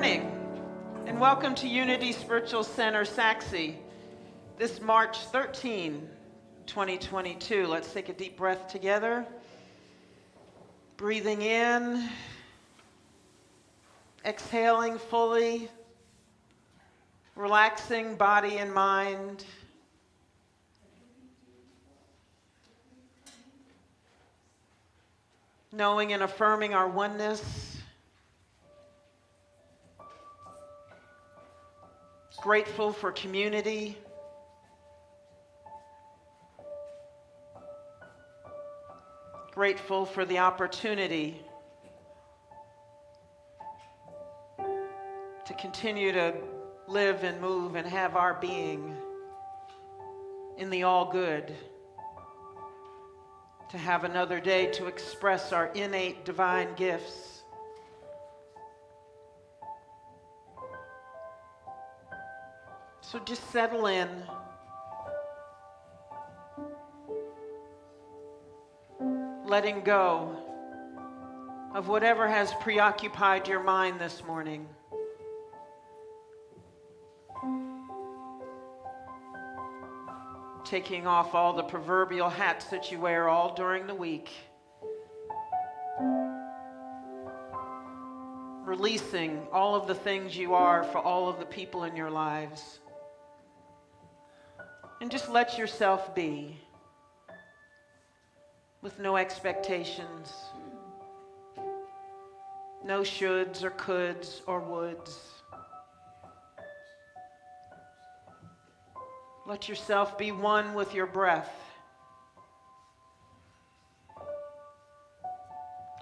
morning, and welcome to Unity Spiritual Center, Saxe, this March 13, 2022. Let's take a deep breath together. Breathing in, exhaling fully, relaxing body and mind. Knowing and affirming our oneness. Grateful for community. Grateful for the opportunity to continue to live and move and have our being in the all good. To have another day to express our innate divine gifts. So just settle in. Letting go of whatever has preoccupied your mind this morning. Taking off all the proverbial hats that you wear all during the week. Releasing all of the things you are for all of the people in your lives. And just let yourself be. With no expectations. No shoulds or coulds or woulds. Let yourself be one with your breath.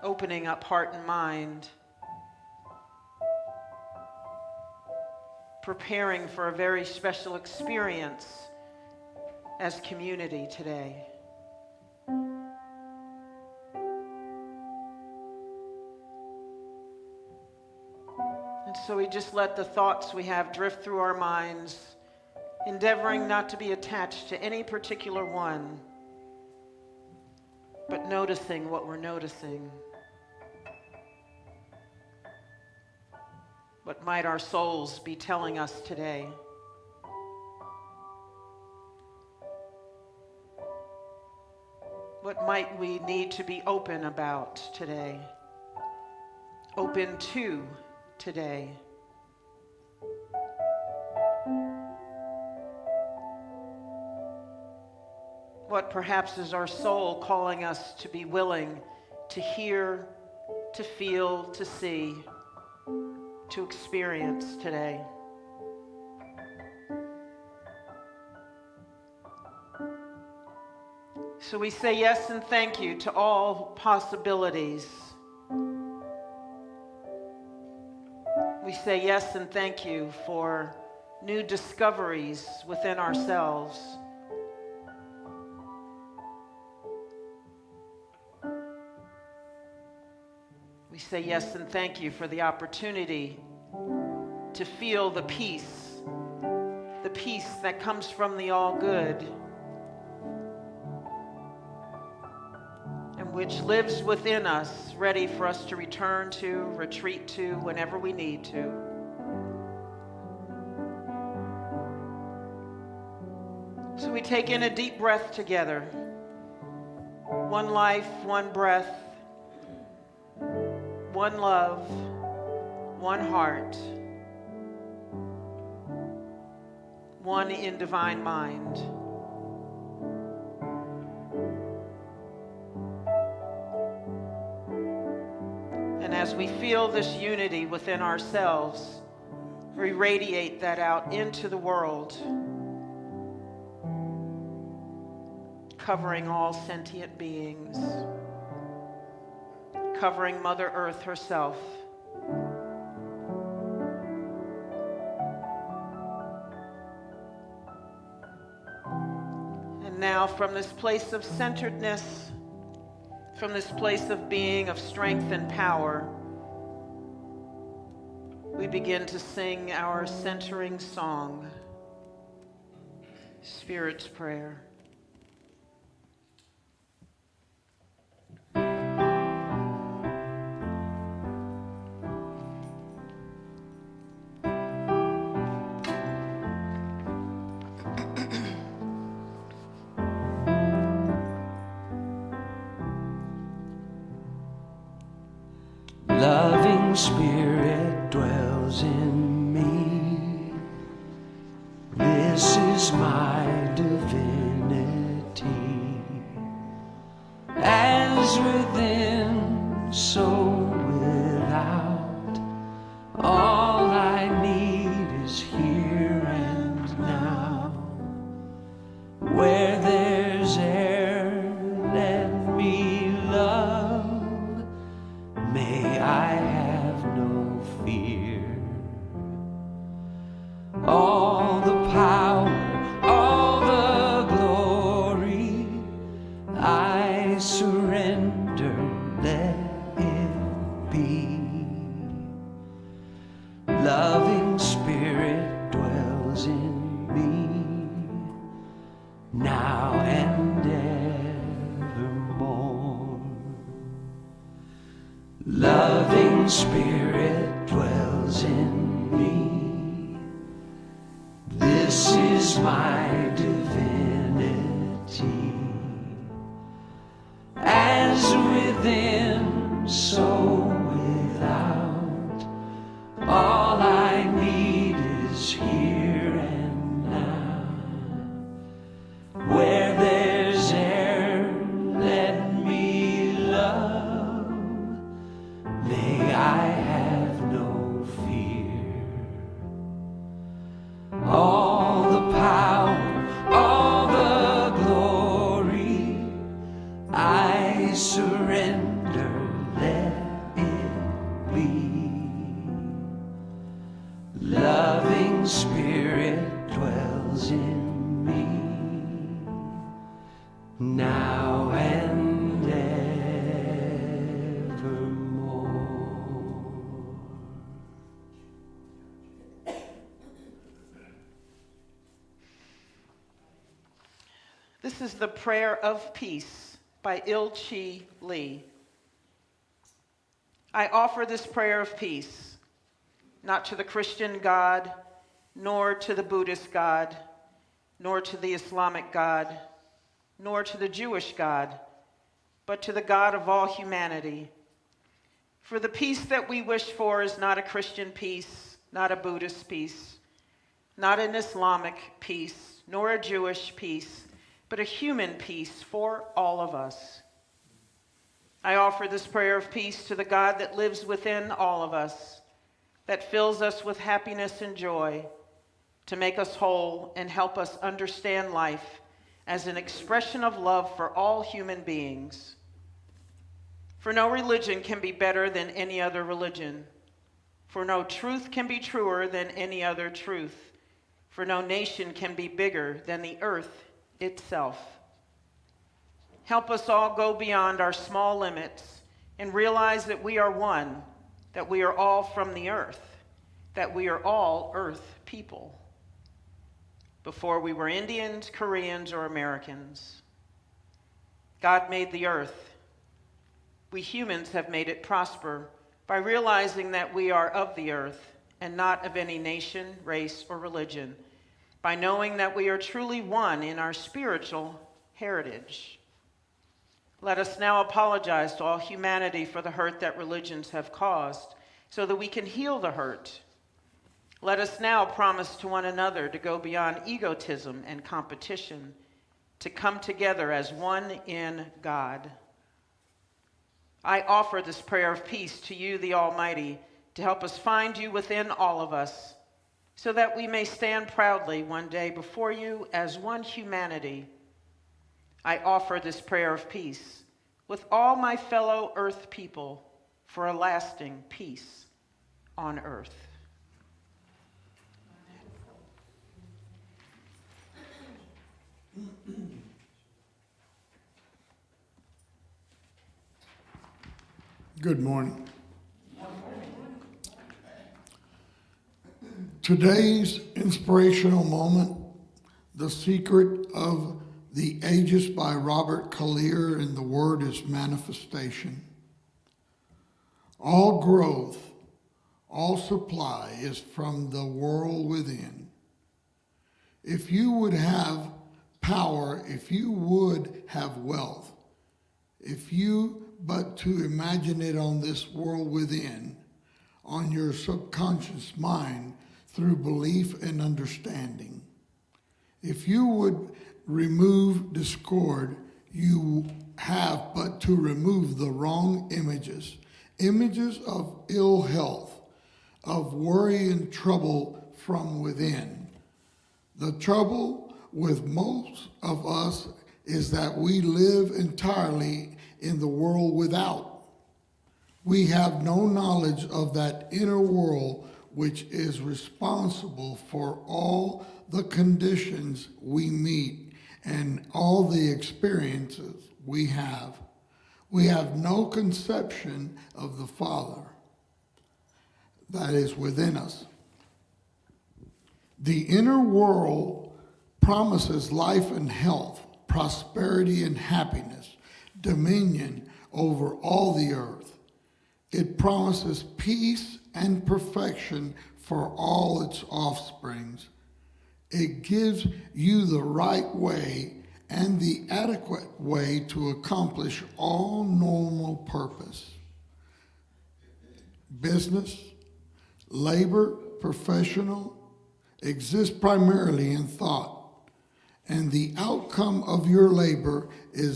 Opening up heart and mind. Preparing for a very special experience as community today. And so we just let the thoughts we have drift through our minds, endeavoring not to be attached to any particular one, but noticing what we're noticing. What might our souls be telling us today? What might we need to be open about today? Open to today? What perhaps is our soul calling us to be willing to hear, to feel, to see, to experience today? So we say yes and thank you to all possibilities. We say yes and thank you for new discoveries within ourselves. We say yes and thank you for the opportunity to feel the peace that comes from the all good, and which lives within us, ready for us to return to, retreat to, whenever we need to. So we take in a deep breath together. One life, one breath, one love, one heart, one in divine mind. And as we feel this unity within ourselves, we radiate that out into the world, covering all sentient beings, covering Mother Earth herself. And now from this place of centeredness, from this place of being, of strength and power, we begin to sing our centering song, Spirit's Prayer. Loving Spirit dwells in me. This is my divinity. As within, so without. All I need is here and now. Where there's air, let me love. May I have no fear. All the power, all the glory, I surrender, let it be. Loving Spirit dwells in me, now and evermore. Loving Spirit dwells in me. This is my divinity. As within, so without. All I need is here and now. Where there's air, let me love. May I have no fear. All the power, all the glory, I surrender, let it be. Loving Spirit dwells in me, now and evermore. This is the Prayer of Peace by Il-Chi Lee. I offer this prayer of peace, not to the Christian God, nor to the Buddhist God, nor to the Islamic God, nor to the Jewish God, but to the God of all humanity. For the peace that we wish for is not a Christian peace, not a Buddhist peace, not an Islamic peace, nor a Jewish peace, but a human peace for all of us. I offer this prayer of peace to the God that lives within all of us, that fills us with happiness and joy, to make us whole and help us understand life as an expression of love for all human beings. For no religion can be better than any other religion. For no truth can be truer than any other truth. For no nation can be bigger than the earth itself. Help us all go beyond our small limits and realize that we are one, that we are all from the earth, that we are all earth people. Before we were Indians, Koreans, or Americans, God made the earth. We humans have made it prosper by realizing that we are of the earth and not of any nation, race, or religion, by knowing that we are truly one in our spiritual heritage. Let us now apologize to all humanity for the hurt that religions have caused, so that we can heal the hurt. Let us now promise to one another to go beyond egotism and competition, to come together as one in God. I offer this prayer of peace to you, the Almighty, to help us find you within all of us, so that we may stand proudly one day before you as one humanity. I offer this prayer of peace with all my fellow earth people for a lasting peace on earth. Good morning. Today's inspirational moment, The Secret of the Ages by Robert Collier, and the word is manifestation. All growth, all supply is from the world within. If you would have power, if you would have wealth, if you but to imagine it on this world within, on your subconscious mind through belief and understanding. If you would remove discord, you have but to remove the wrong images, images of ill health, of worry and trouble from within. The trouble with most of us is that we live entirely in the world without. We have no knowledge of that inner world which is responsible for all the conditions we meet and all the experiences we have. We have no conception of the Father that is within us. The inner world promises life and health, prosperity and happiness, dominion over all the earth. It promises peace and perfection for all its offsprings. It gives you the right way and the adequate way to accomplish all normal purpose. Business, labor, professional, exist primarily in thought. And the outcome of your labor and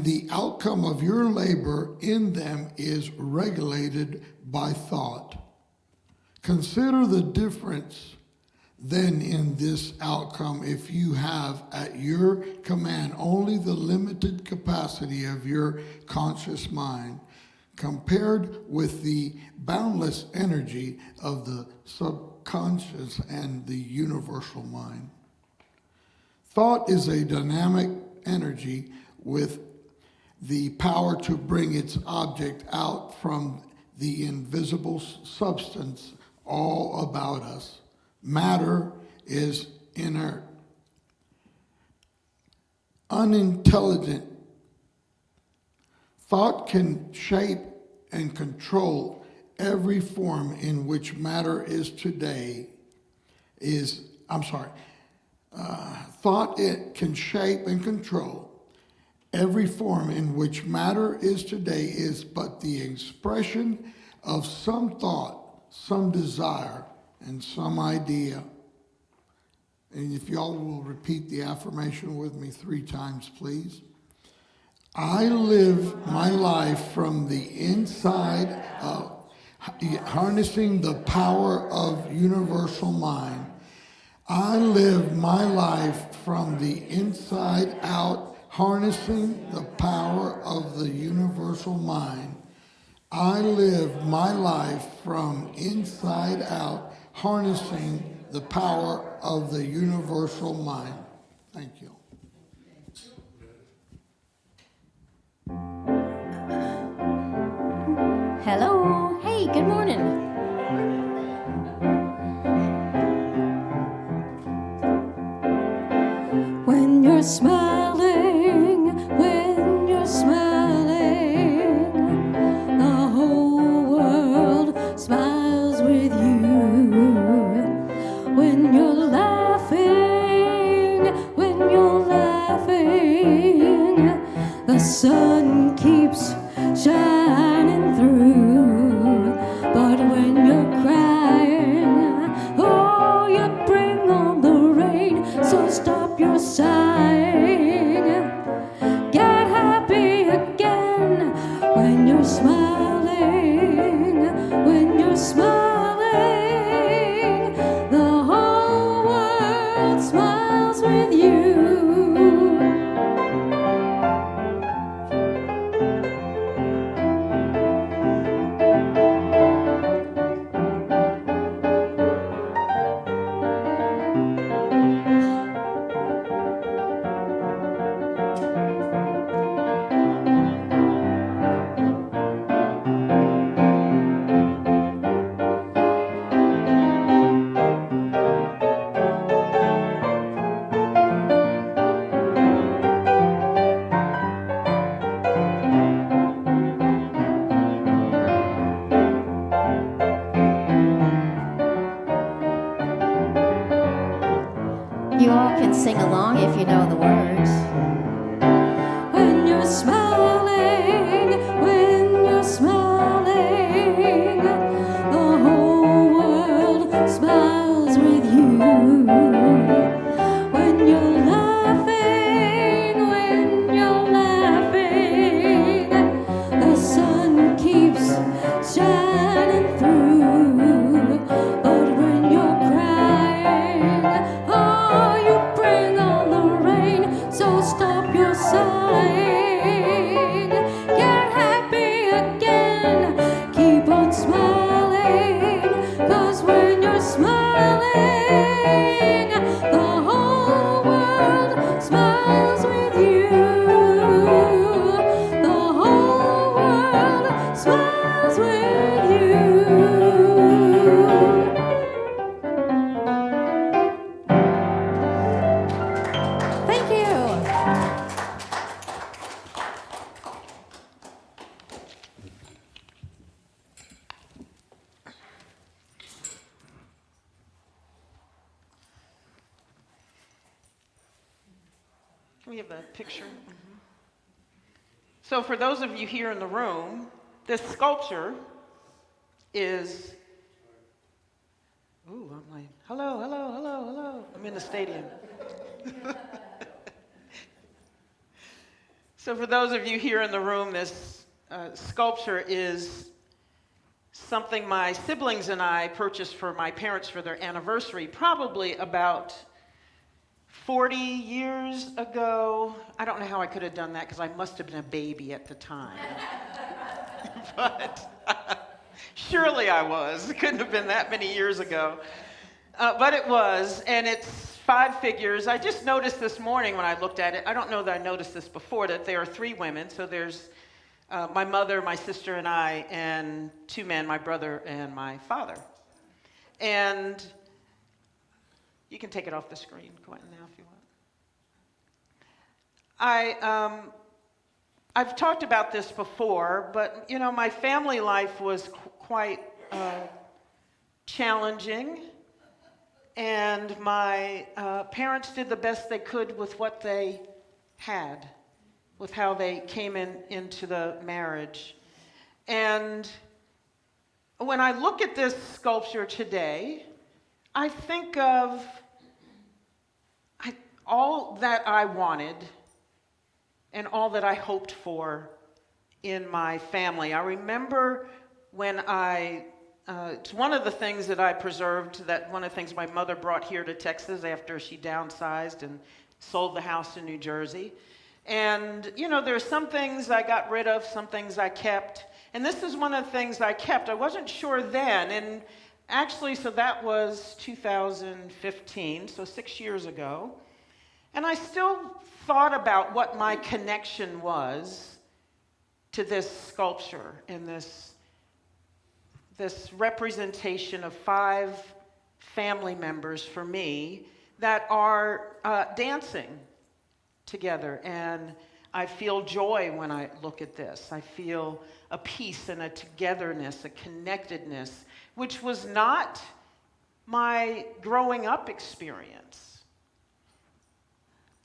the outcome of your labor in them is regulated by thought. Consider the difference then in this outcome if you have at your command only the limited capacity of your conscious mind compared with the boundless energy of the subconscious and the universal mind. Thought is a dynamic energy with the power to bring its object out from the invisible substance all about us. Matter is inert, unintelligent. Thought can shape and control every form in which matter is today. Thought it can shape and control every form in which matter is today is but the expression of some thought, some desire, and some idea. And if y'all will repeat the affirmation with me 3 times, please. I live my life from the inside out, harnessing the power of universal mind. I live my life from the inside out, harnessing the power of the universal mind. I live my life from inside out, harnessing the power of the universal mind. Thank you. Hello. Hey, good morning. When you're smiling, the whole world smiles with you. When you're laughing, the sun keeps shining through. But when you're crying, oh, you bring on the rain. So stop your sighing, get happy again. When you're smiling, the whole world smiles with you. we have the picture? So for those of you here in the room, this sculpture is, ooh, I'm like, hello, hello, hello, hello. I'm in the stadium. So for those of you here in the room, this sculpture is something my siblings and I purchased for my parents for their anniversary, probably about 40 years ago. I don't know how I could have done that because I must have been a baby at the time. But surely I was. It couldn't have been that many years ago. But it was, and it's 5 figures. I just noticed this morning when I looked at it, I don't know that I noticed this before, that there are 3 women. So there's my mother, my sister, and I, and 2 men, my brother and my father. And you can take it off the screen, Quentin, now if you want. I've talked about this before, but you know, my family life was quite challenging, and my parents did the best they could with what they had, with how they came into the marriage. And when I look at this sculpture today, I think of all that I wanted and all that I hoped for in my family. I remember when it's one of the things that I preserved, that one of the things my mother brought here to Texas after she downsized and sold the house in New Jersey. And, you know, there's some things I got rid of, some things I kept. And this is one of the things I kept. I wasn't sure then. And actually, so that was 2015, so 6 years ago. And I still thought about what my connection was to this sculpture and this representation of 5 family members for me that are dancing together. And I feel joy when I look at this. I feel a peace and a togetherness, a connectedness, which was not my growing up experience.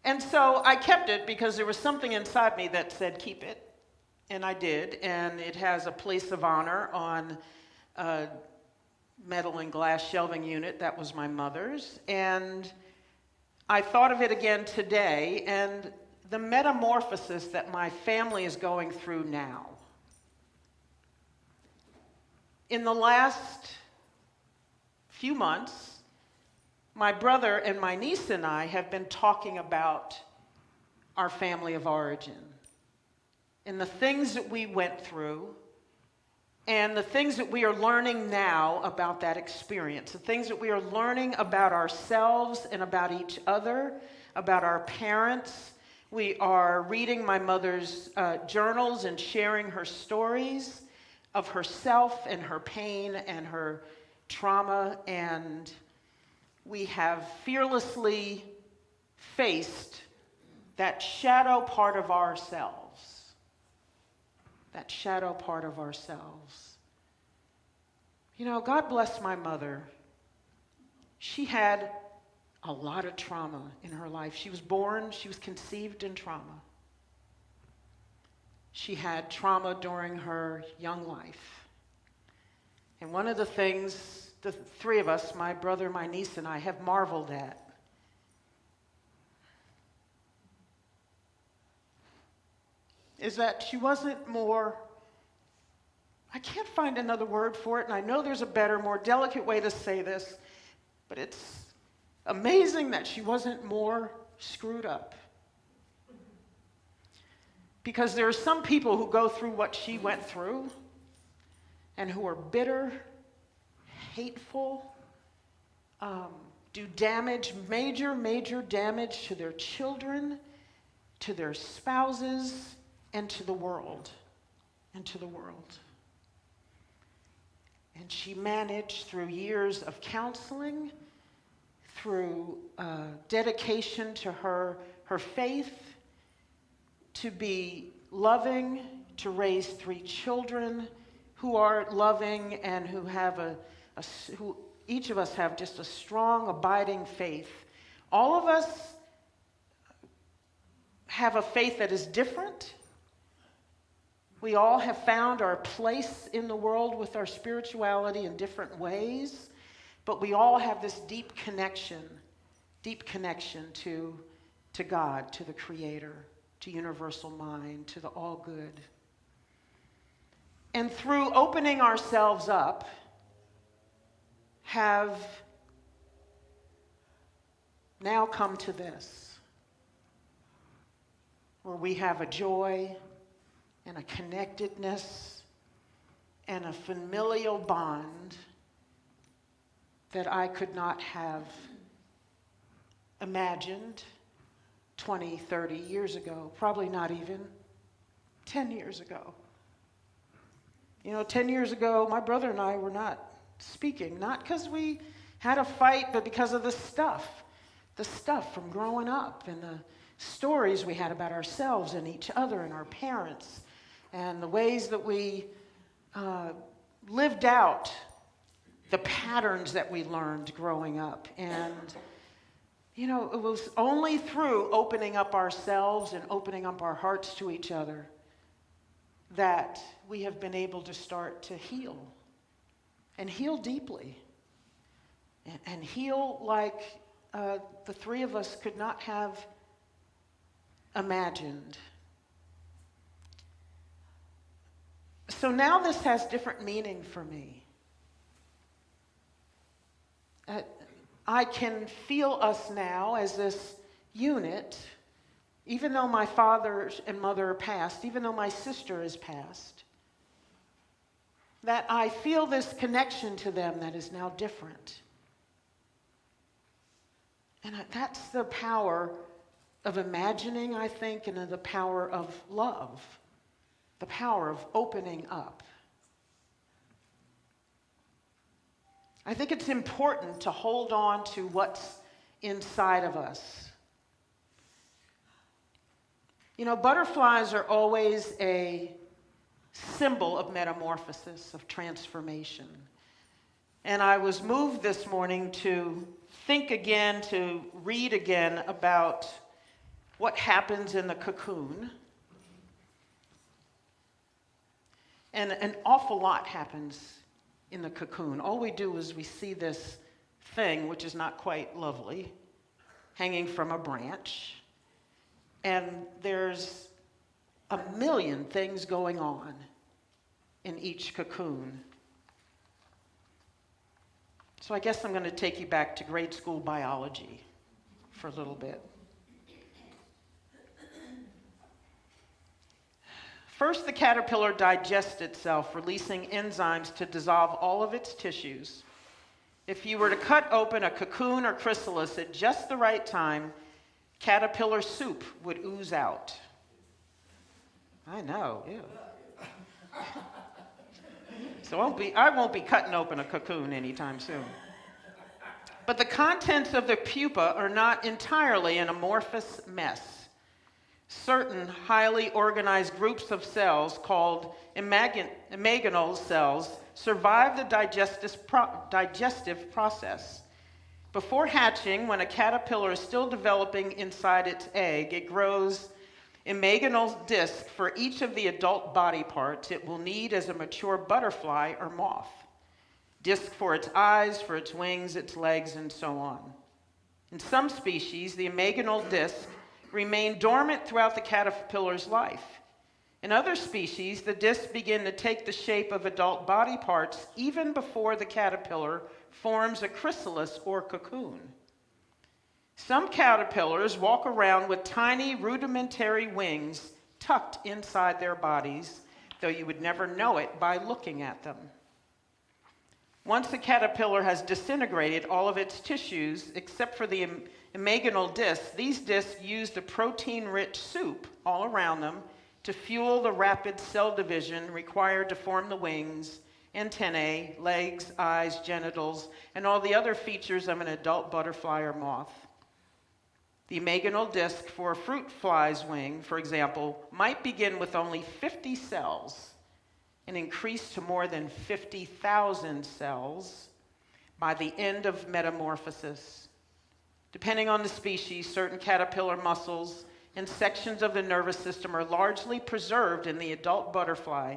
And so I kept it because there was something inside me that said, keep it. And I did. And it has a place of honor on a metal and glass shelving unit. That was my mother's. And I thought of it again today, and the metamorphosis that my family is going through now. In the last few months, my brother and my niece and I have been talking about our family of origin and the things that we went through and the things that we are learning now about that experience, the things that we are learning about ourselves and about each other, about our parents. We are reading my mother's journals and sharing her stories of herself and her pain and her trauma, and we have fearlessly faced that shadow part of ourselves. That shadow part of ourselves. You know, God bless my mother. She had a lot of trauma in her life. She was conceived in trauma. She had trauma during her young life. And one of the things the 3 of us, my brother, my niece, and I, have marveled at is that she wasn't more, I can't find another word for it, and I know there's a better, more delicate way to say this, but it's amazing that she wasn't more screwed up. Because there are some people who go through what she went through and who are bitter, hateful, do damage, major damage to their children, to their spouses, and to the world. And she managed through years of counseling, through dedication to her faith, to be loving, to raise 3 children who are loving and who have who each of us have just a strong, abiding faith. All of us have a faith that is different. We all have found our place in the world with our spirituality in different ways, but we all have this deep connection to God, to the Creator, to universal mind, to the all good. And through opening ourselves up, have now come to this, where we have a joy and a connectedness and a familial bond that I could not have imagined 20, 30 years ago, probably not even 10 years ago. 10 years ago, my brother and I were not speaking, not because we had a fight, but because of the stuff from growing up and the stories we had about ourselves and each other and our parents and the ways that we lived out the patterns that we learned growing up. And, it was only through opening up ourselves and opening up our hearts to each other that we have been able to start to heal, and heal deeply, and heal like the three of us could not have imagined. So now this has different meaning for me. I can feel us now as this unit, even though my father and mother are passed, even though my sister is passed, that I feel this connection to them that is now different. And that's the power of imagining, I think, and the power of love, the power of opening up. I think it's important to hold on to what's inside of us. Butterflies are always a symbol of metamorphosis, of transformation. And I was moved this morning to think again, to read again about what happens in the cocoon. And an awful lot happens in the cocoon. All we do is we see this thing, which is not quite lovely, hanging from a branch. And there's a million things going on in each cocoon. So I guess I'm going to take you back to grade school biology for a little bit. First, the caterpillar digests itself, releasing enzymes to dissolve all of its tissues. If you were to cut open a cocoon or chrysalis at just the right time, caterpillar soup would ooze out. I know, ew. So I won't be cutting open a cocoon anytime soon. But the contents of the pupa are not entirely an amorphous mess. Certain highly organized groups of cells called imaginal cells survive the digestive process. Before hatching, when a caterpillar is still developing inside its egg, it grows imaginal disc for each of the adult body parts it will need as a mature butterfly or moth. Disc for its eyes, for its wings, its legs, and so on. In some species, the imaginal disc remain dormant throughout the caterpillar's life. In other species, the discs begin to take the shape of adult body parts even before the caterpillar forms a chrysalis or cocoon. Some caterpillars walk around with tiny rudimentary wings tucked inside their bodies, though you would never know it by looking at them. Once the caterpillar has disintegrated all of its tissues except for the imaginal discs, these discs use the protein-rich soup all around them to fuel the rapid cell division required to form the wings, antennae, legs, eyes, genitals, and all the other features of an adult butterfly or moth. The imaginal disc for a fruit fly's wing, for example, might begin with only 50 cells and increase to more than 50,000 cells by the end of metamorphosis. Depending on the species, certain caterpillar muscles and sections of the nervous system are largely preserved in the adult butterfly.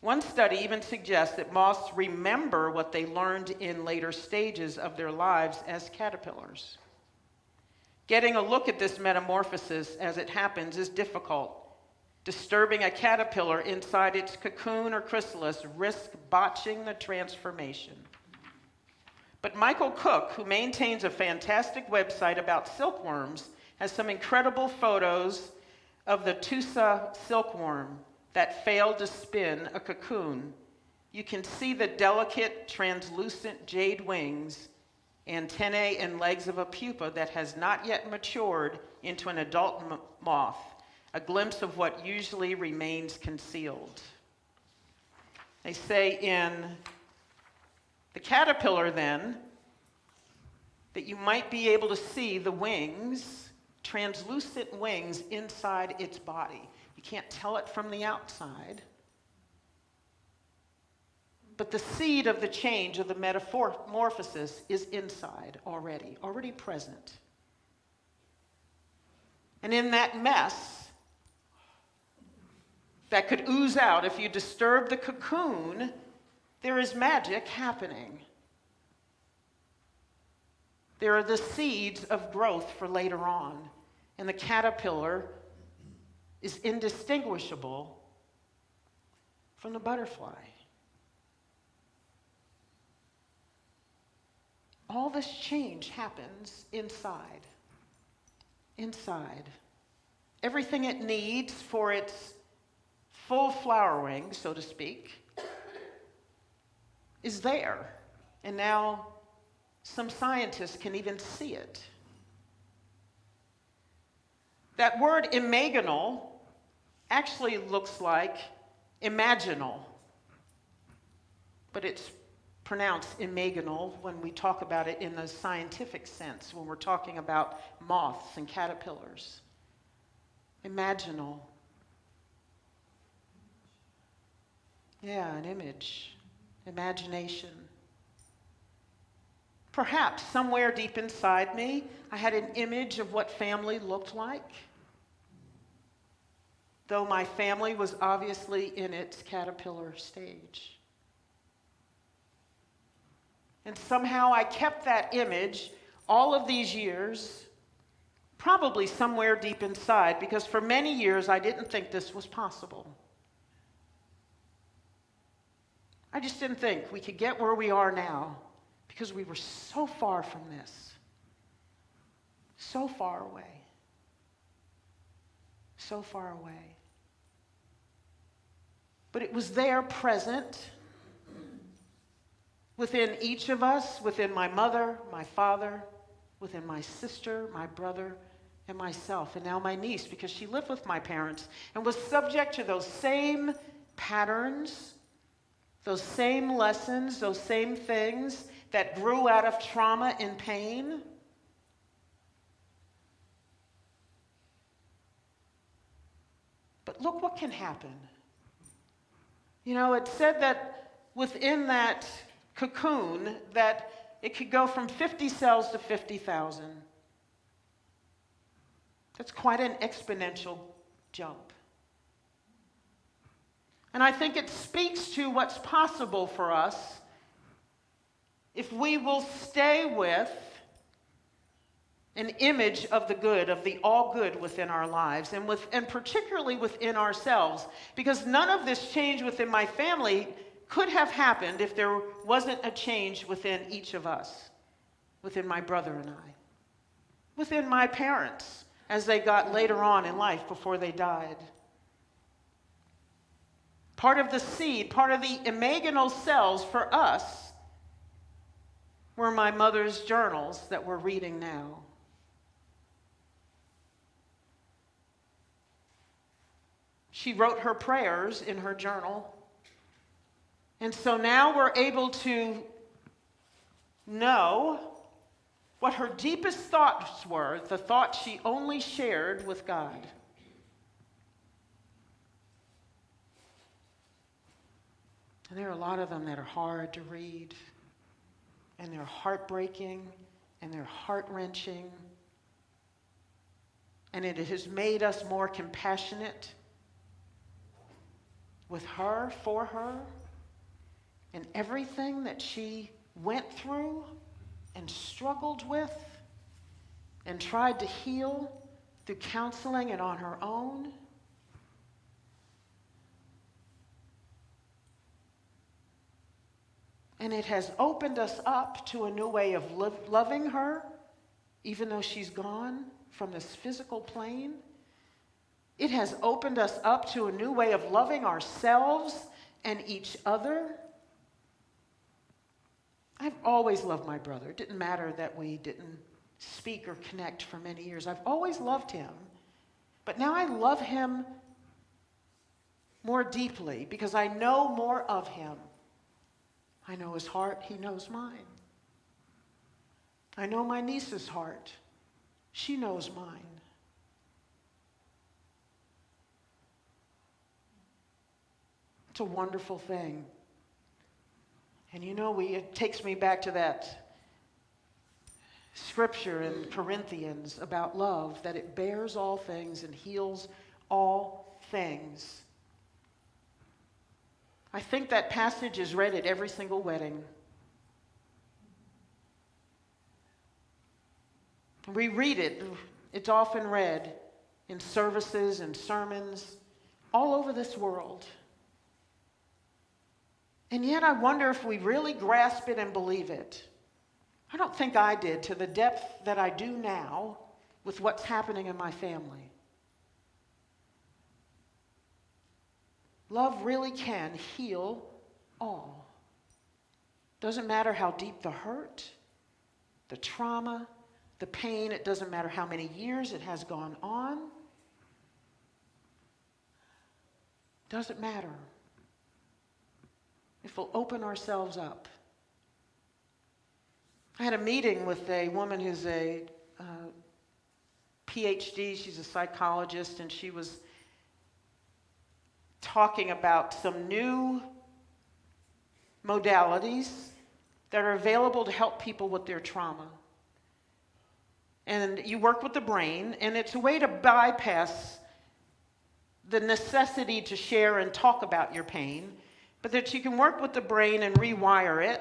One study even suggests that moths remember what they learned in later stages of their lives as caterpillars. Getting a look at this metamorphosis as it happens is difficult. Disturbing a caterpillar inside its cocoon or chrysalis risks botching the transformation. But Michael Cook, who maintains a fantastic website about silkworms, has some incredible photos of the Tusa silkworm that failed to spin a cocoon. You can see the delicate, translucent jade wings, antennae, and legs of a pupa that has not yet matured into an adult moth, a glimpse of what usually remains concealed. They say in the caterpillar, then, that you might be able to see the wings, translucent wings inside its body. You can't tell it from the outside. But the seed of the change of the metamorphosis is inside already present. And in that mess that could ooze out if you disturb the cocoon, there is magic happening. There are the seeds of growth for later on, and the caterpillar is indistinguishable from the butterfly. All this change happens inside. Inside. Everything it needs for its full flowering, so to speak, is there. And now some scientists can even see it. That word imaginal actually looks like imaginal, but it's pronounced imaginal when we talk about it in the scientific sense, when we're talking about moths and caterpillars. Imaginal. Yeah, an image, imagination. Perhaps somewhere deep inside me, I had an image of what family looked like, though my family was obviously in its caterpillar stage. And somehow I kept that image all of these years, probably somewhere deep inside, because for many years I didn't think this was possible. I just didn't think we could get where we are now because we were so far from this, so far away, so far away. But it was there present within each of us, within my mother, my father, within my sister, my brother, and myself, and now my niece, because she lived with my parents and was subject to those same patterns, those same lessons, those same things that grew out of trauma and pain. But look what can happen. You know, it said that within that cocoon that it could go from 50 cells to 50,000. That's quite an exponential jump. And I think it speaks to what's possible for us if we will stay with an image of the good, of the all good within our lives, and particularly within ourselves. Because none of this change within my family could have happened if there wasn't a change within each of us, within my brother and I, within my parents as they got later on in life before they died. Part of the seed, part of the imaginal cells for us were my mother's journals that we're reading now. She wrote her prayers in her journal. And so now we're able to know what her deepest thoughts were, the thoughts she only shared with God. And there are a lot of them that are hard to read, and they're heartbreaking, and they're heart-wrenching. And it has made us more compassionate with her, for her, and everything that she went through and struggled with and tried to heal through counseling and on her own. And it has opened us up to a new way of loving her, even though she's gone from this physical plane. It has opened us up to a new way of loving ourselves and each other. I've always loved my brother. It didn't matter that we didn't speak or connect for many years. I've always loved him. But now I love him more deeply because I know more of him. I know his heart, he knows mine. I know my niece's heart. She knows mine. It's a wonderful thing. And you know, it takes me back to that scripture in Corinthians about love, that it bears all things and heals all things. I think that passage is read at every single wedding. We read it. It's often read in services and sermons all over this world. And yet I wonder if we really grasp it and believe it. I don't think I did to the depth that I do now with what's happening in my family. Love really can heal all. Doesn't matter how deep the hurt, the trauma, the pain. It doesn't matter how many years it has gone on. Doesn't matter. If we'll open ourselves up. I had a meeting with a woman who's a PhD. She's a psychologist, and she was talking about some new modalities that are available to help people with their trauma. And you work with the brain, and it's a way to bypass the necessity to share and talk about your pain, but that you can work with the brain and rewire it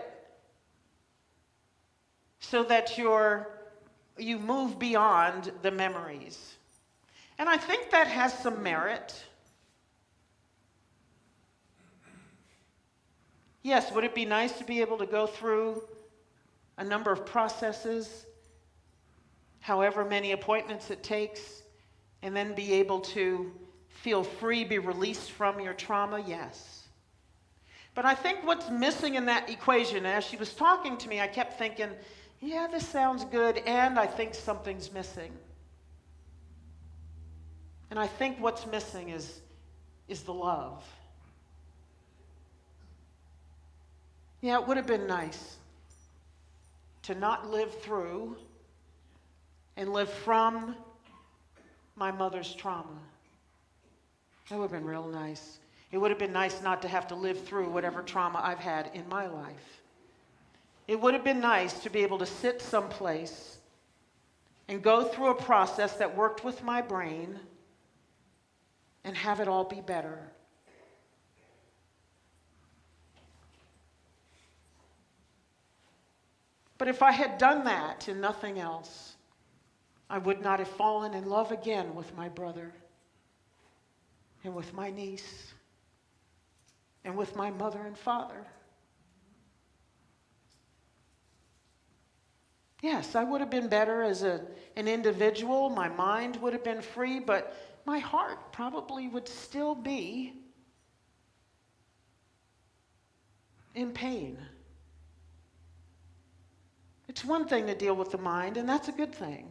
so that you move beyond the memories. And I think that has some merit. Yes, would it be nice to be able to go through a number of processes, however many appointments it takes, and then be able to feel free, be released from your trauma? Yes. But I think what's missing in that equation, as she was talking to me, I kept thinking, yeah, this sounds good, and I think something's missing. And I think what's missing is the love. Yeah, it would have been nice to not live through and live from my mother's trauma. That would have been real nice. It would have been nice not to have to live through whatever trauma I've had in my life. It would have been nice to be able to sit someplace and go through a process that worked with my brain and have it all be better. But if I had done that and nothing else, I would not have fallen in love again with my brother and with my niece and with my mother and father. Yes, I would have been better as an individual. My mind would have been free, but my heart probably would still be in pain. It's one thing to deal with the mind, and that's a good thing.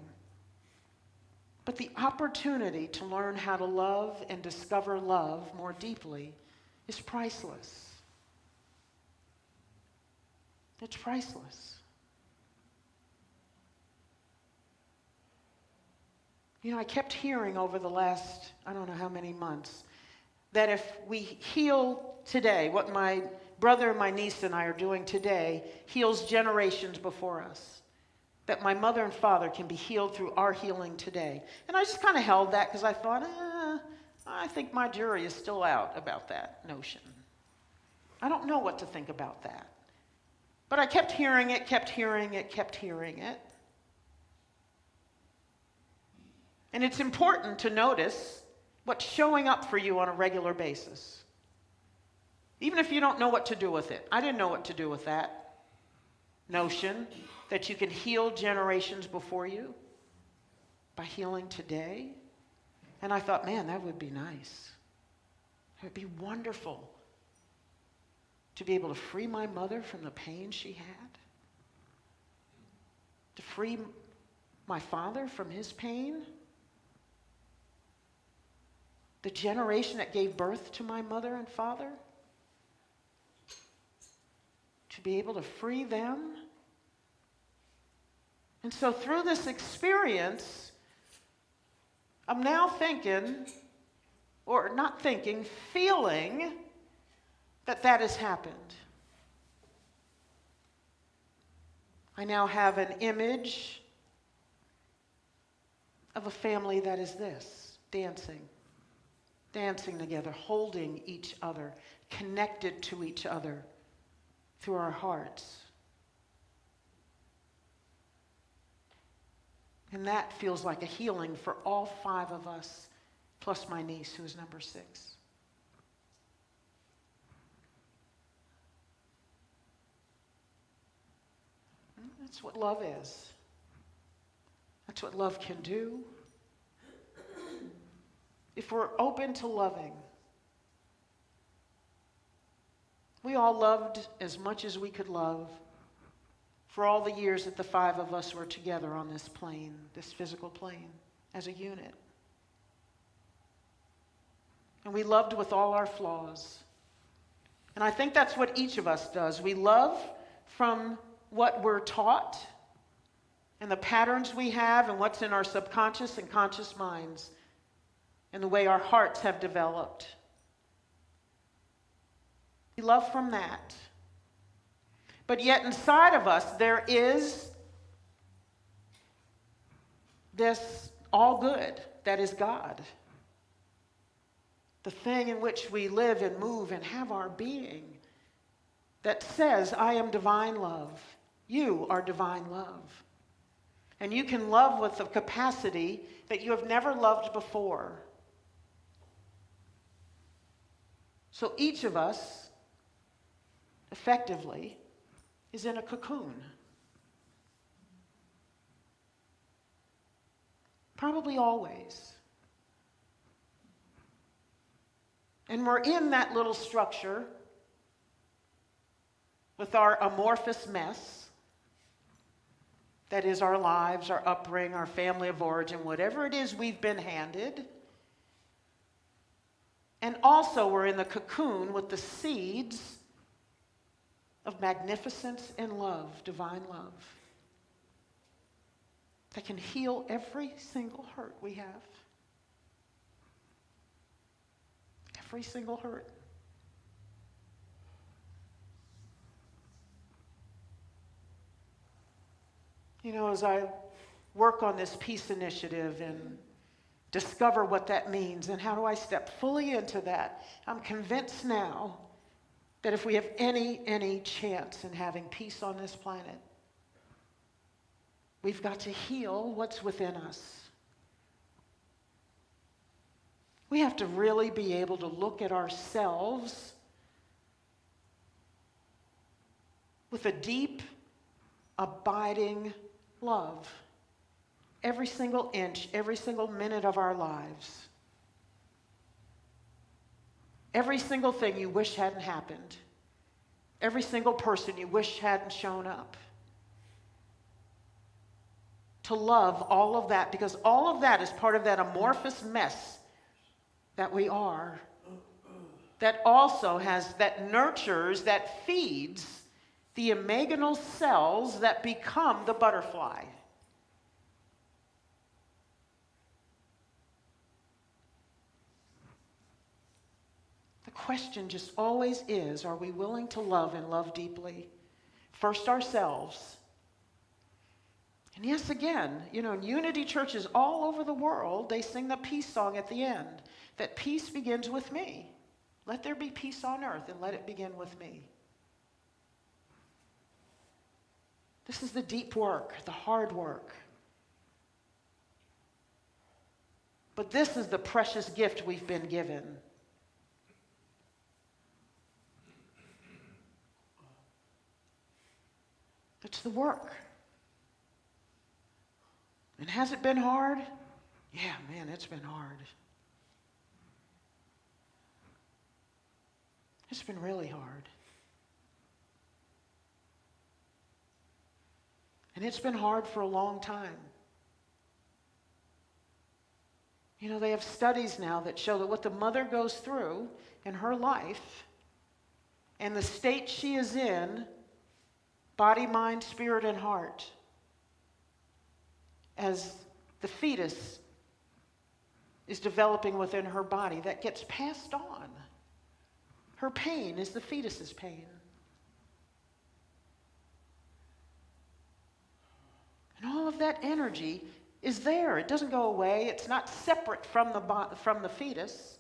But the opportunity to learn how to love and discover love more deeply is priceless. It's priceless. You know, I kept hearing over the last, I don't know how many months, that if we heal today, what my brother, my niece, and I are doing today heals generations before us. that my mother and father can be healed through our healing today. And I just kind of held that because I thought, I think my jury is still out about that notion. I don't know what to think about that. But I kept hearing it, kept hearing it, kept hearing it. And it's important to notice what's showing up for you on a regular basis. Even if you don't know what to do with it. I didn't know what to do with that notion that you can heal generations before you by healing today. And I thought, man, that would be nice. It would be wonderful to be able to free my mother from the pain she had, to free my father from his pain, the generation that gave birth to my mother and father, to be able to free them. And so through this experience, I'm now thinking, or not thinking, feeling that that has happened. I now have an image of a family that is this, dancing together, holding each other, connected to each other through our hearts. And that feels like a healing for all 5 of us, plus my niece, who is number 6. That's what love is. That's what love can do. If we're open to loving. We all loved as much as we could love for all the years that the 5 of us were together on this plane, this physical plane, as a unit. And we loved with all our flaws. And I think that's what each of us does. We love from what we're taught and the patterns we have and what's in our subconscious and conscious minds and the way our hearts have developed. We love from that. But yet inside of us there is this all good that is God. The thing in which we live and move and have our being that says, I am divine love. You are divine love. And you can love with a capacity that you have never loved before. So each of us, effectively, is in a cocoon. Probably always. And we're in that little structure with our amorphous mess. That is our lives, our upbringing, our family of origin, whatever it is we've been handed. And also we're in the cocoon with the seeds of magnificence and love, divine love, that can heal every single hurt we have. Every single hurt. You know, as I work on this peace initiative and discover what that means and how do I step fully into that, I'm convinced now that if we have any chance in having peace on this planet, we've got to heal what's within us. We have to really be able to look at ourselves with a deep, abiding love. Every single inch, every single minute of our lives. Every single thing you wish hadn't happened. Every single person you wish hadn't shown up. To love all of that, because all of that is part of that amorphous mess that we are. That also has, that nurtures, that feeds the imaginal cells that become the butterfly. The question just always is, are we willing to love and love deeply? First ourselves, And yes, again, in unity churches all over the world, they sing the peace song at the end, that peace begins with me. Let there be peace on earth, and let it begin with me. This is the deep work, the hard work. But this is the precious gift we've been given. It's the work. And has it been hard? Yeah, man, it's been hard. It's been really hard. And it's been hard for a long time. They have studies now that show that what the mother goes through in her life and the state she is in, body, mind, spirit, and heart, as the fetus is developing within her body, that gets passed on. Her pain is the fetus's pain. And all of that energy is there. It doesn't go away. It's not separate from the fetus.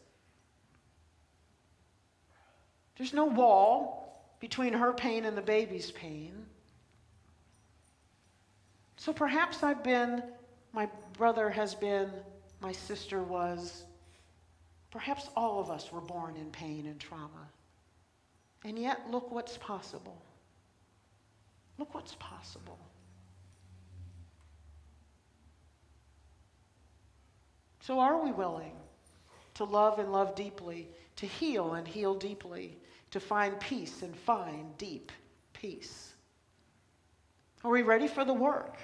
There's no wall between her pain and the baby's pain. So perhaps I've been, my brother has been, my sister was, perhaps all of us were born in pain and trauma. And yet, look what's possible. Look what's possible. So are we willing to love and love deeply, to heal and heal deeply, to find peace and find deep peace? Are we ready for the work?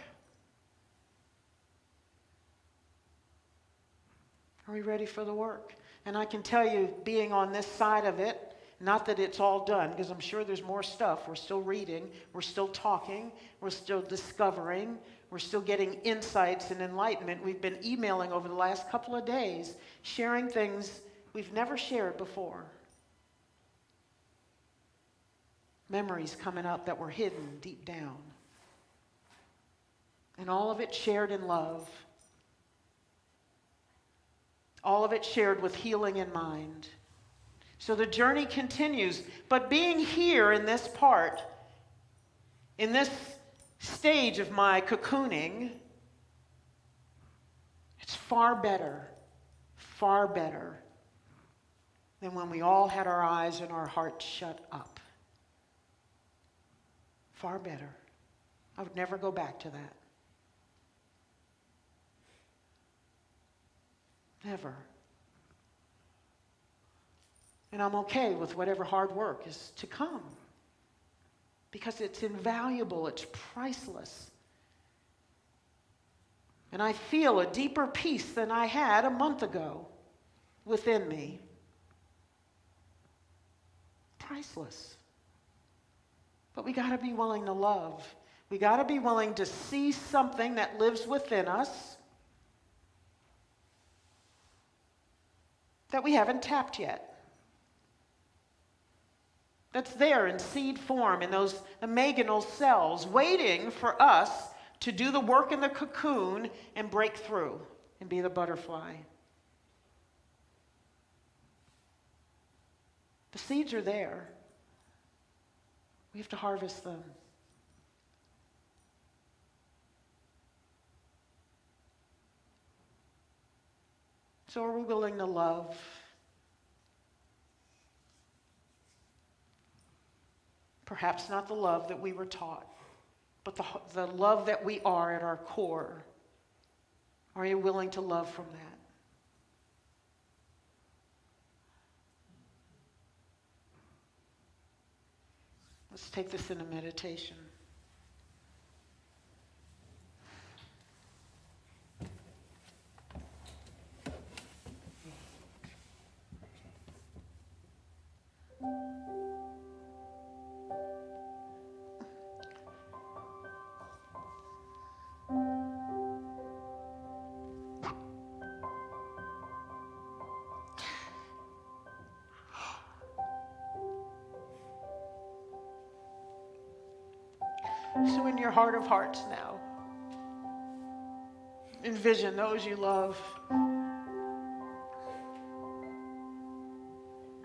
Are we ready for the work? And I can tell you, being on this side of it, not that it's all done, because I'm sure there's more stuff. We're still reading, we're still talking, we're still discovering, we're still getting insights and enlightenment. We've been emailing over the last couple of days, sharing things we've never shared before. Memories coming up that were hidden deep down. And all of it shared in love. All of it shared with healing in mind. So the journey continues. But being here in this part, in this stage of my cocooning, it's far better than when we all had our eyes and our hearts shut up. Far better. I would never go back to that. Never. And I'm okay with whatever hard work is to come, because it's invaluable, it's priceless. And I feel a deeper peace than I had a month ago within me. Priceless. But we got to be willing to love. We got to be willing to see something that lives within us that we haven't tapped yet. That's there in seed form, in those imaginal cells, waiting for us to do the work in the cocoon and break through and be the butterfly. The seeds are there. We have to harvest them. So are we willing to love? Perhaps not the love that we were taught, but the love that we are at our core. Are you willing to love from that? Let's take this in a meditation. So in your heart of hearts now, Envision those you love,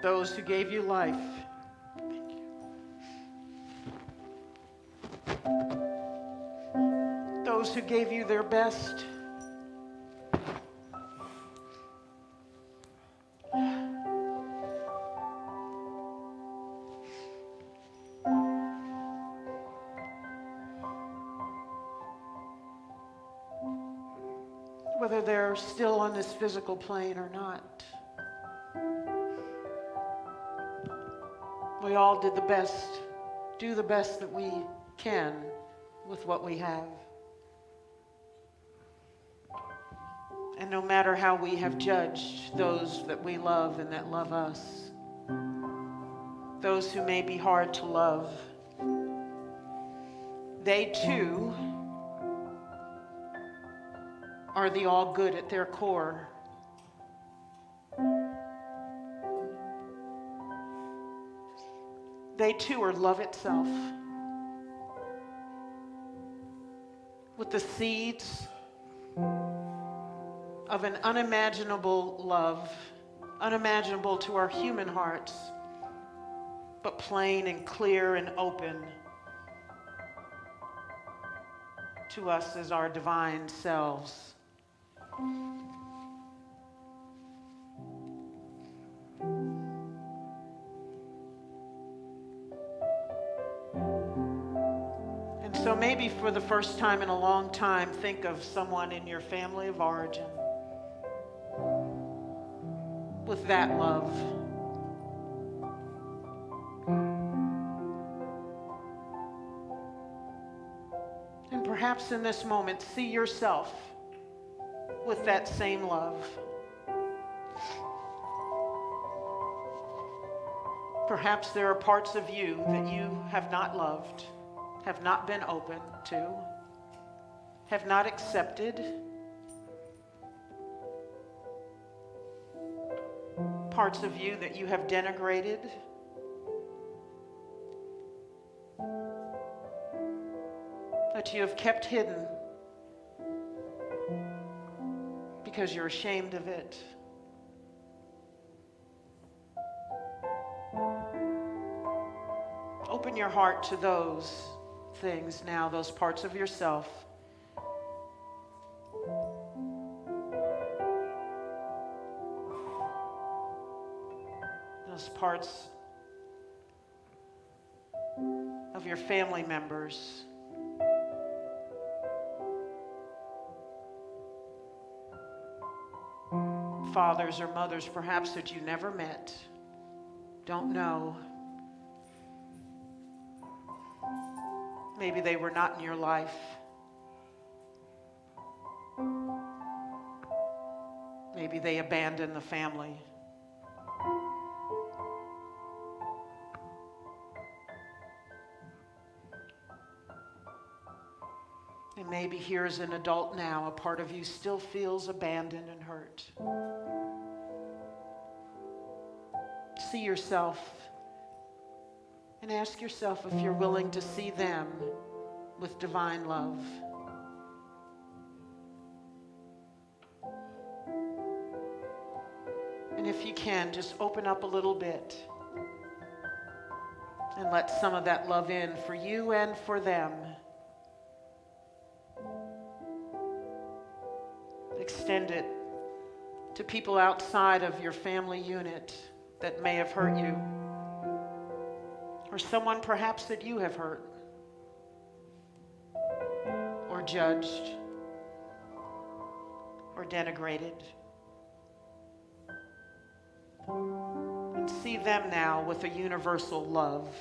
those who gave you life. Those who gave you their best. Whether they're still on this physical plane or not. We all did the best, do the best that we can with what we have. And no matter how we have judged those that we love and that love us, those who may be hard to love, they too are the all good at their core. They too are love itself, with the seeds of an unimaginable love, unimaginable to our human hearts, but plain and clear and open to us as our divine selves. And so maybe for the first time in a long time, think of someone in your family of origin with that love. And perhaps in this moment, see yourself with that same love. Perhaps there are parts of you that you have not loved, have not been open to, have not accepted. Parts of you that you have denigrated. That you have kept hidden because you're ashamed of it. Open your heart to those things now, those parts of yourself. Those parts of your family members. Fathers or mothers perhaps that you never met, don't know. Maybe they were not in your life. Maybe they abandoned the family. And maybe here as an adult now, a part of you still feels abandoned and hurt. See yourself and ask yourself if you're willing to see them with divine love. And if you can, just open up a little bit and let some of that love in for you and for them. Extend it to people outside of your family unit that may have hurt you, or someone perhaps that you have hurt or judged or denigrated. And see them now with a universal love.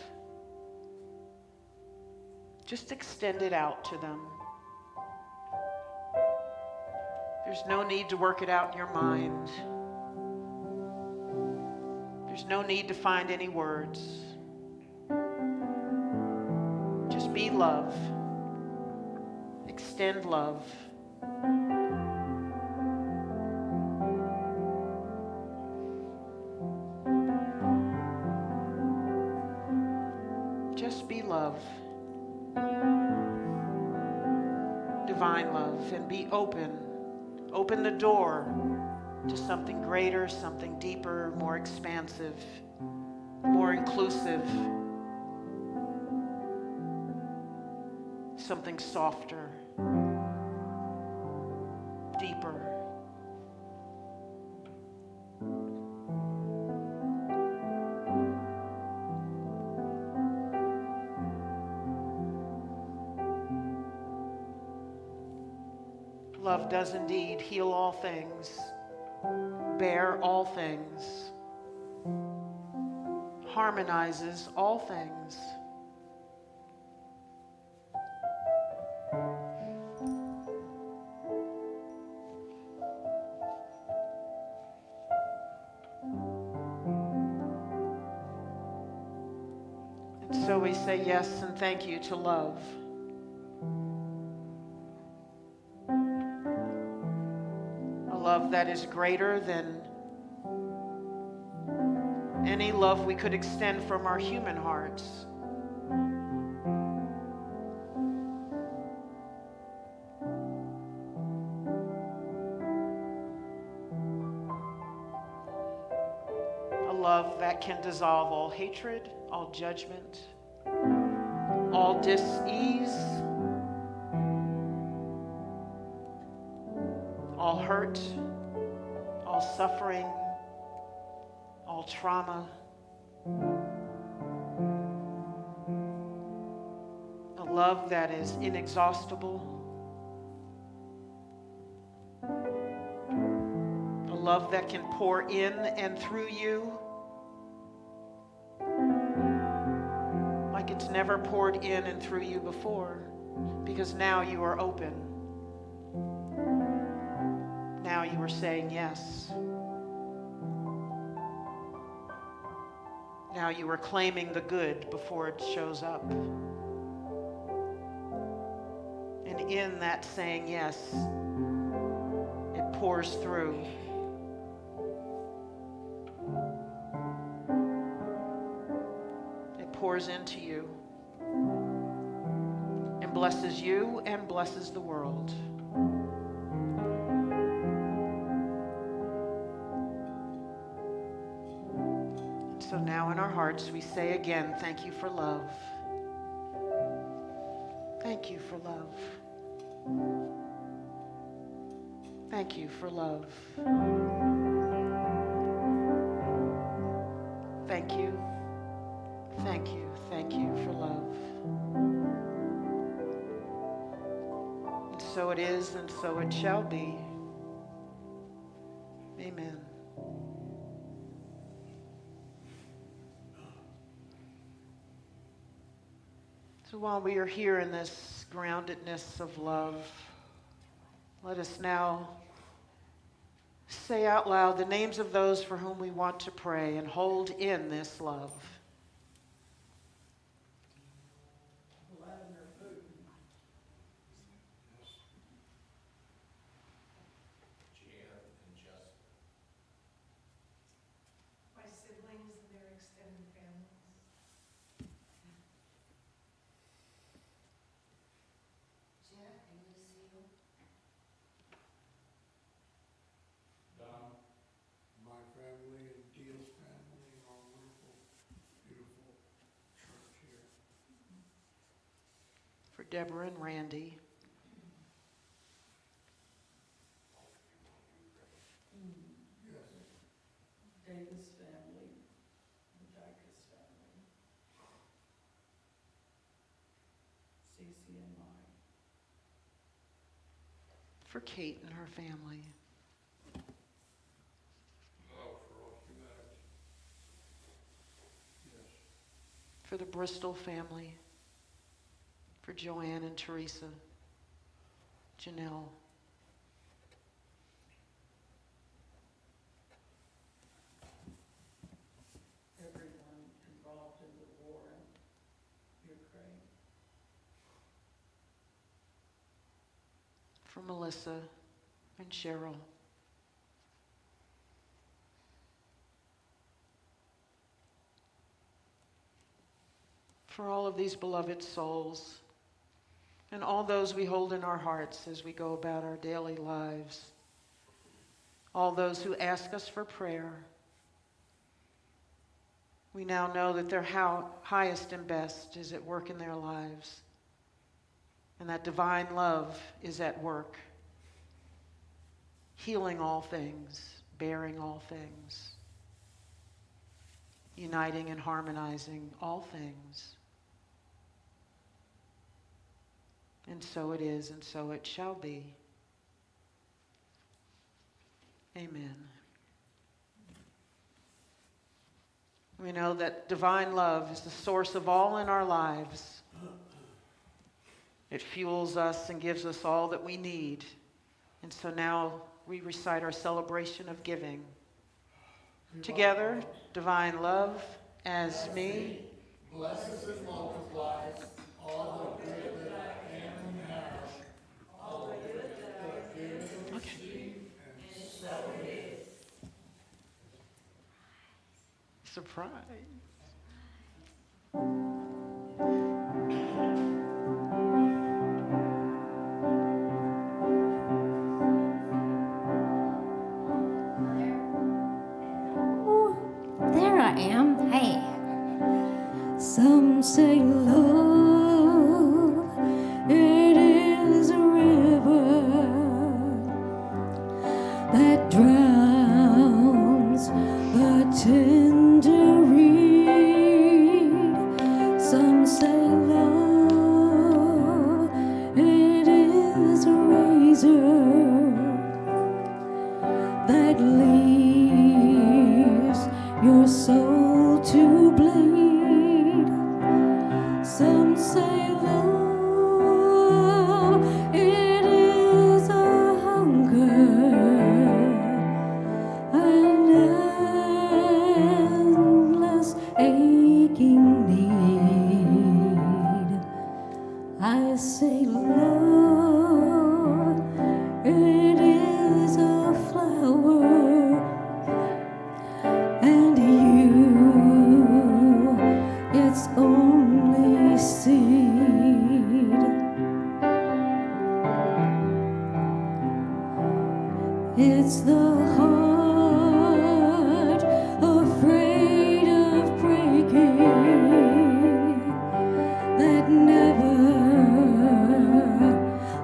Just extend it out to them. There's no need to work it out in your mind. There's no need to find any words. Just be love. Extend love. Just be love. Divine love, and be open Open the door to something greater, something deeper, more expansive, more inclusive, something softer, deeper. Love does indeed heal all things, bear all things, harmonizes all things. And so we say yes and thank you to love. A love that is greater than any love we could extend from our human hearts. A love that can dissolve all hatred, all judgment, all dis-ease, all hurt, all suffering, all trauma. A love that is inexhaustible. A love that can pour in and through you like it's never poured in and through you before, because now you are open. Now you are saying yes. Now you are claiming the good before it shows up. And in that saying yes, it pours through. It pours into you and blesses you and blesses the world. So now in our hearts we say again, thank you for love. Thank you for love. Thank you for love. Thank you. Thank you. Thank you for love. And so it is, and so it shall be. Amen. So while we are here in this groundedness of love, let us now say out loud the names of those for whom we want to pray and hold in this love. My siblings and their extended families. Jack and Lucille. Don, my family and Deal's family and our wonderful, beautiful church here. For Deborah and Randy. Yes. Davis family, the Dicus family. Cece and mine. For Kate and her family. Love for all humanity. Yes. For the Bristol family. For Joanne and Teresa. Janelle. Everyone involved in the war in Ukraine. For Melissa and Cheryl. For all of these beloved souls and all those we hold in our hearts as we go about our daily lives, all those who ask us for prayer. We now know that their highest and best is at work in their lives, and that divine love is at work, healing all things, bearing all things, uniting and harmonizing all things. And so it is, and so it shall be. Amen. We know that divine love is the source of all in our lives. It fuels us and gives us all that we need. And so now we recite our celebration of giving. Together, divine love as me blesses and multiplies all the good that I am and have, all the good that I give and receive, and so it is. Surprise. There I am. Hey. Some say love, it is a river that drowns the tender reed. Some say love, it is a razor that leaves your soul to bleed. Some say love, it is a hunger, an endless aching need. I say love, it is a flower, and you, its only seed. It's the heart afraid of breaking that never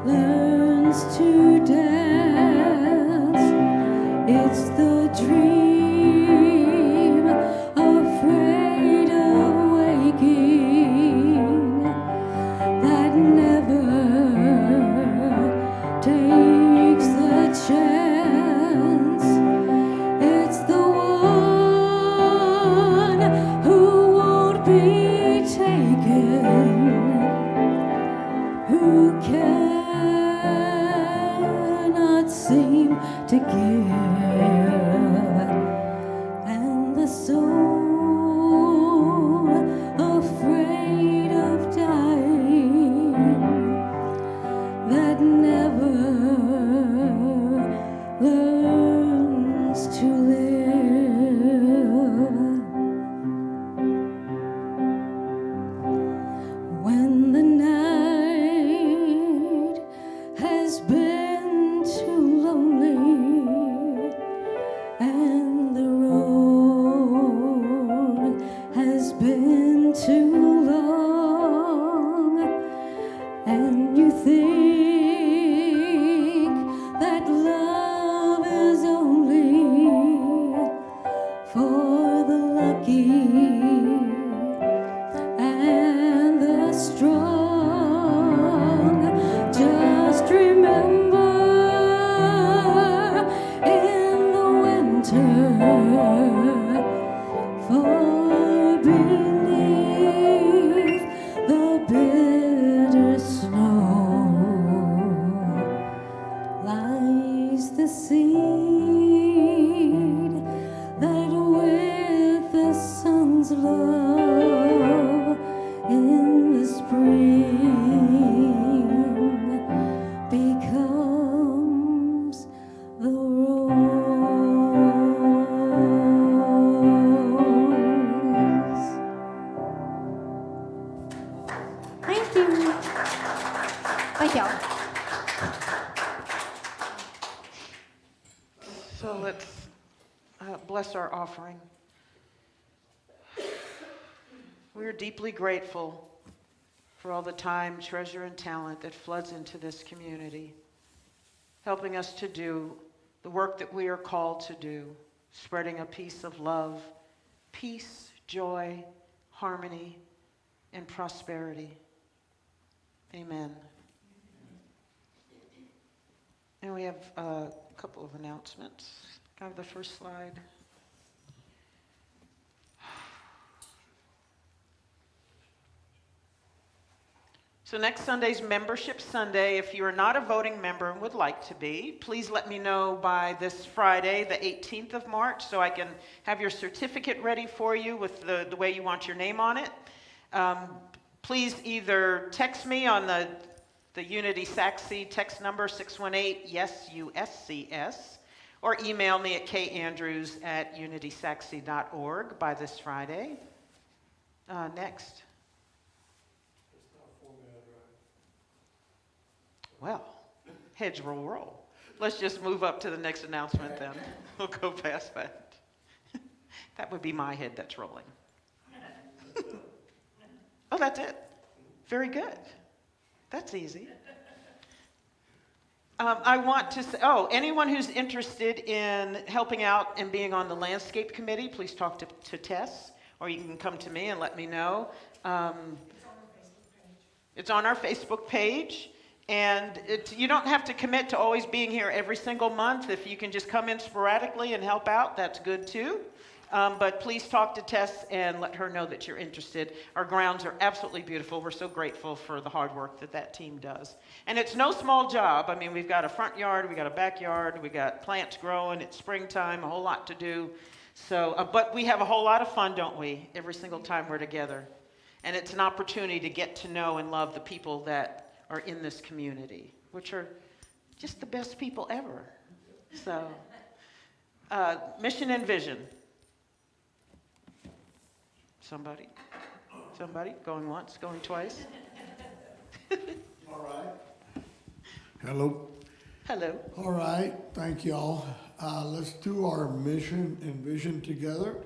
learns to dance. It's the dream afraid of waking that never takes the chance. It's the one who won't be taken, who cannot seem to give, and the soul afraid of dying that never learns to live. When the night has been too lonely and the road has been too long, and you think that love is only for the lucky and the strong, just remember in the winter, far beneath the bitter snow, lies the seed that with the sun's love in the spring becomes the rose. Thank you. Thank y'all. So bless our offering. We are deeply grateful for all the time, treasure, and talent that floods into this community, helping us to do the work that we are called to do, spreading a peace of love, peace, joy, harmony, and prosperity. Amen. And we have a couple of announcements. Can I have the first slide? So next Sunday's Membership Sunday. If you are not a voting member and would like to be, please let me know by this Friday, the 18th of March, so I can have your certificate ready for you with the way you want your name on it. Please either text me on the Unity SACSI text number 618-YES-USCS, or email me at kandrews@unitysaxy.org by this Friday. Next. Well, heads roll. Let's just move up to the next announcement then. We'll go past that. That would be my head that's rolling. Oh, that's it. Very good. That's easy. I want to say, anyone who's interested in helping out and being on the landscape committee, please talk to Tess, or you can come to me and let me know. It's on our Facebook page. And you don't have to commit to always being here every single month. If you can just come in sporadically and help out, that's good too. But please talk to Tess and let her know that you're interested. Our grounds are absolutely beautiful. We're so grateful for the hard work that team does. And it's no small job. I mean, we've got a front yard, we've got a backyard, we've got plants growing, it's springtime, a whole lot to do. So, but we have a whole lot of fun, don't we, every single time we're together. And it's an opportunity to get to know and love the people that are in this community, which are just the best people ever. So, mission and vision. Somebody, going once, going twice. All right. Hello. Hello. All right, thank y'all. Let's do our mission and vision together.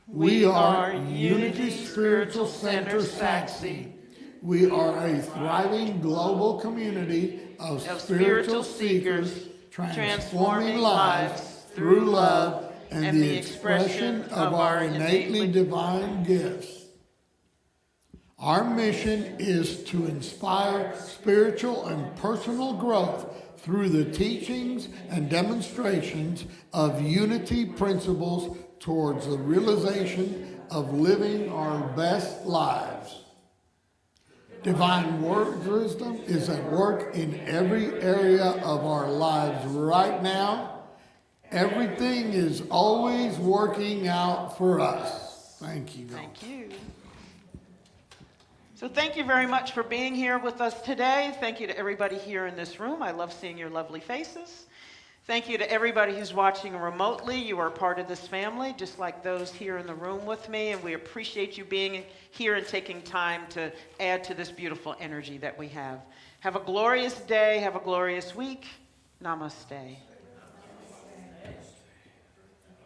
We are Unity Spiritual Center SACSI. We are a thriving global community of spiritual seekers transforming lives through love and the expression of our innately divine gifts. Our mission is to inspire spiritual and personal growth through the teachings and demonstrations of unity principles towards the realization of living our best lives. Divine wisdom is at work in every area of our lives right now. Everything is always working out for us. Thank you, God. Thank you. So thank you very much for being here with us today. Thank you to everybody here in this room. I love seeing your lovely faces. Thank you to everybody who's watching remotely. You are part of this family, just like those here in the room with me, and we appreciate you being here and taking time to add to this beautiful energy that we have. Have a glorious day. Have a glorious week. Namaste.